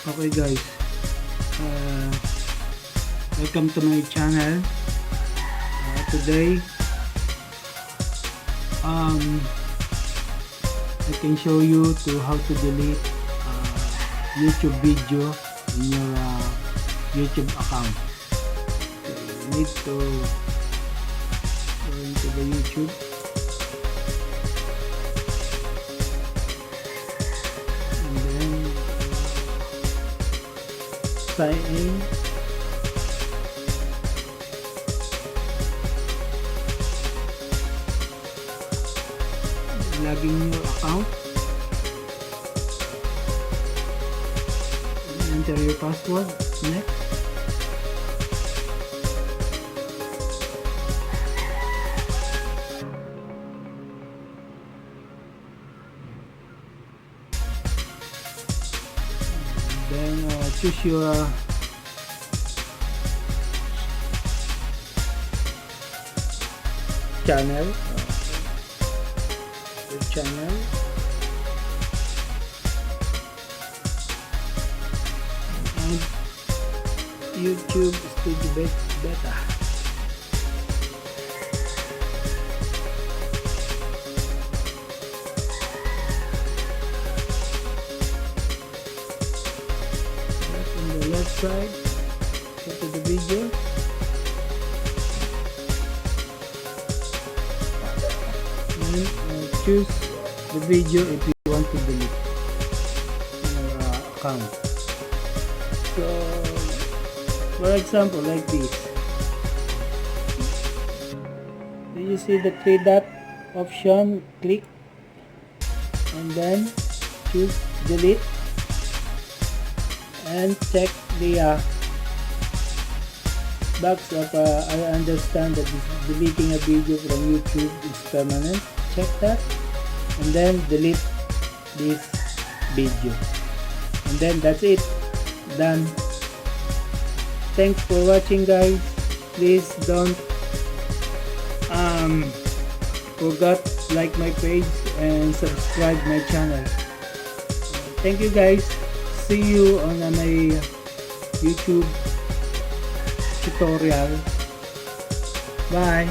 Okay guys, uh, welcome to my channel. Today I can show you to how to delete YouTube video in your YouTube account. Okay, you need to go into the YouTube. And then sign in. Login your account. Enter your password. Next. Then choose your channel. Your channel. And YouTube Studio Beta. On the left side, go to the video. And choose the video if you want to delete your account. So, for example, like this. Do you see the three dot option? Click and then choose delete and check the box of I understand that deleting a video from YouTube is permanent. Check that and then delete this video, and then that's it, done. Thanks for watching guys. Please don't forget like my page and subscribe my channel. Thank you guys. See you on my YouTube tutorial. Bye.